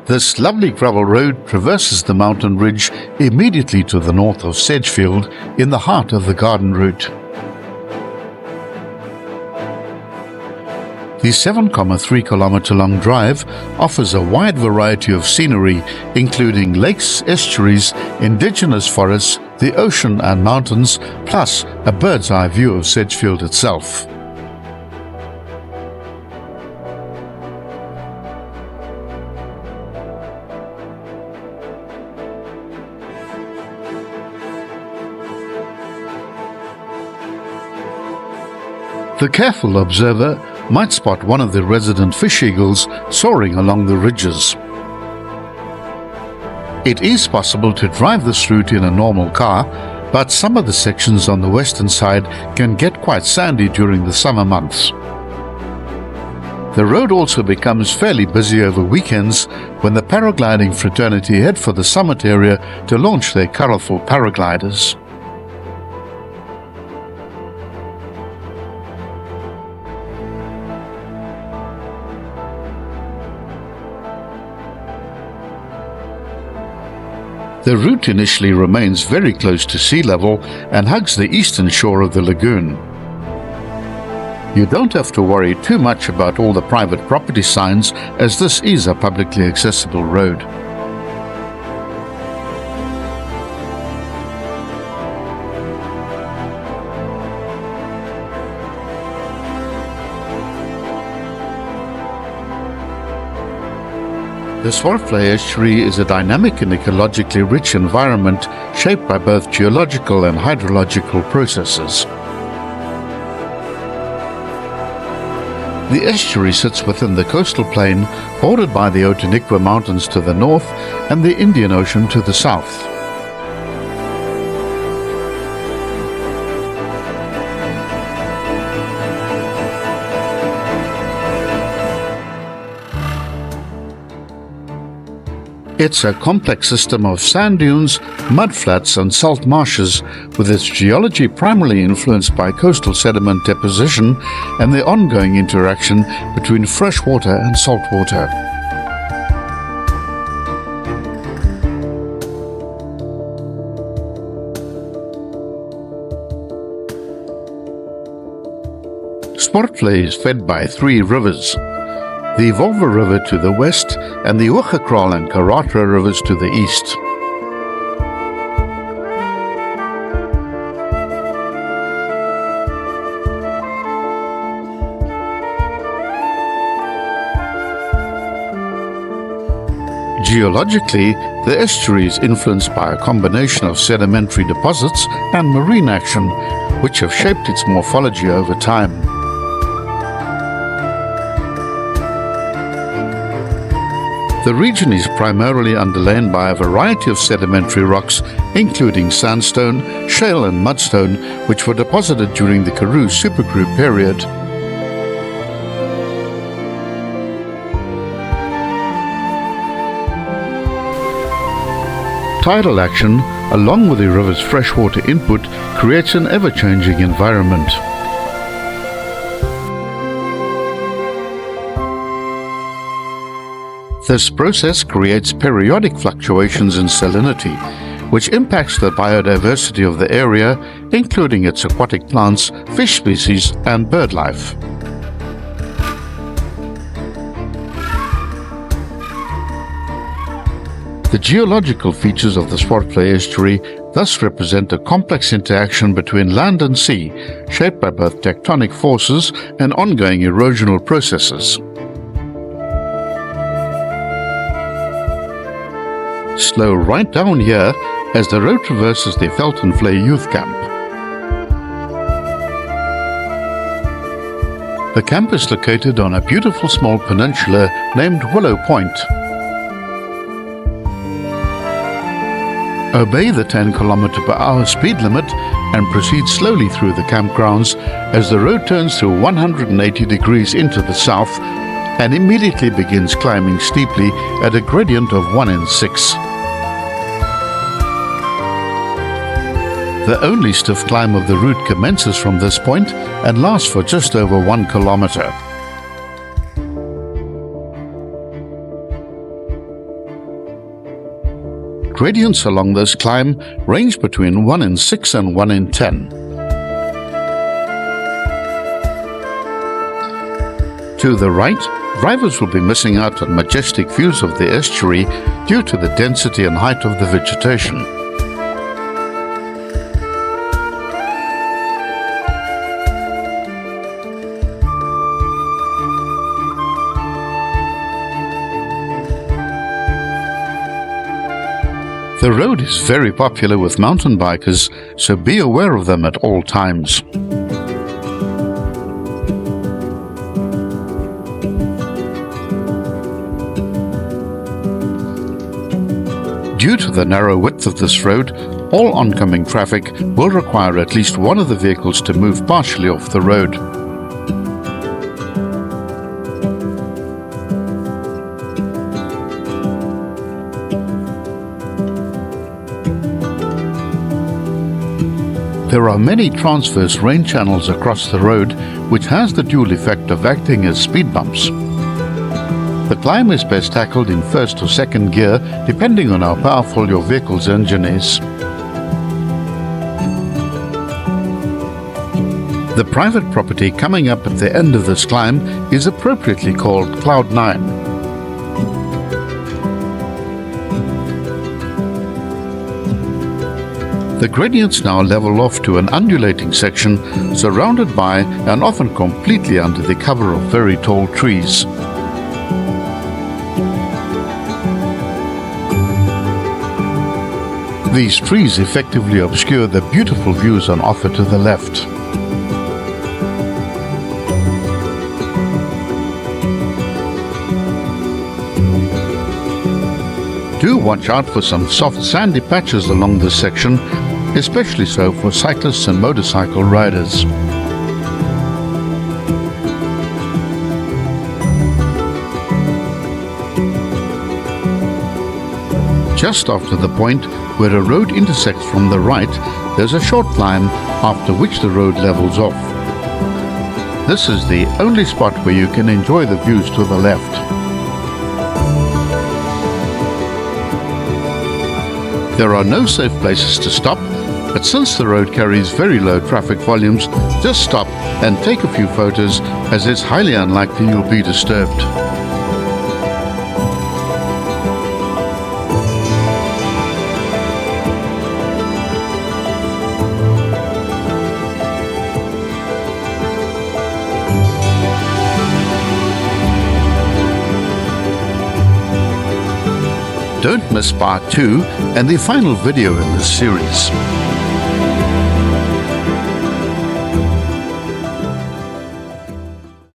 This lovely gravel road traverses the mountain ridge immediately to the north of Sedgefield in the heart of the garden route. The 7.3 kilometer long drive offers a wide variety of scenery, including lakes, estuaries, indigenous forests, the ocean and mountains, plus a bird's eye view of Sedgefield itself. The careful observer might spot one of the resident fish eagles soaring along the ridges. It is possible to drive this route in a normal car, but some of the sections on the western side can get quite sandy during the summer months. The road also becomes fairly busy over weekends when the paragliding fraternity head for the summit area to launch their colourful paragliders. The route initially remains very close to sea level and hugs the eastern shore of the lagoon. You don't have to worry too much about all the private property signs, as this is a publicly accessible road. The Swartfly estuary is a dynamic and ecologically rich environment shaped by both geological and hydrological processes. The estuary sits within the coastal plain, bordered by the Outeniqua Mountains to the north and the Indian Ocean to the south. It's a complex system of sand dunes, mudflats and salt marshes, with its geology primarily influenced by coastal sediment deposition and the ongoing interaction between freshwater and saltwater. Swartfly is fed by 3 rivers: the Volva River to the west and the Uachakral and Karatra rivers to the east. Geologically, the estuary is influenced by a combination of sedimentary deposits and marine action, which have shaped its morphology over time. The region is primarily underlain by a variety of sedimentary rocks, including sandstone, shale and mudstone, which were deposited during the Karoo supergroup period. Tidal action, along with the river's freshwater input, creates an ever-changing environment. This process creates periodic fluctuations in salinity, which impacts the biodiversity of the area, including its aquatic plants, fish species, and bird life. The geological features of the Swartfly estuary thus represent a complex interaction between land and sea, shaped by both tectonic forces and ongoing erosional processes. Slow right down here as the road traverses the Felton Flay Youth Camp. The camp is located on a beautiful small peninsula named Willow Point. Obey the 10 km/h speed limit and proceed slowly through the campgrounds as the road turns through 180 degrees into the south and immediately begins climbing steeply at a gradient of 1 in 6. The only stiff climb of the route commences from this point and lasts for just over 1 kilometer. gradients along this climb range between 1 in 6 and 1 in 10. To the right, drivers will be missing out on majestic views of the estuary due to the density and height of the vegetation. The road is very popular with mountain bikers, so be aware of them at all times. Due to the narrow width of this road, all oncoming traffic will require at least one of the vehicles to move partially off the road. There are many transverse rain channels across the road, which has the dual effect of acting as speed bumps. The climb is best tackled in first or second gear, depending on how powerful your vehicle's engine is. The private property coming up at the end of this climb is appropriately called Cloud 9. The gradients now level off to an undulating section surrounded by and often completely under the cover of very tall trees. These trees effectively obscure the beautiful views on offer to the left. Do watch out for some soft sandy patches along this section, especially so for cyclists and motorcycle riders. Just after the point where a road intersects from the right, there's a short climb after which the road levels off. This is the only spot where you can enjoy the views to the left. There are no safe places to stop, but since the road carries very low traffic volumes, just stop and take a few photos, as it's highly unlikely you'll be disturbed. Don't miss part 2 and the final video in this series.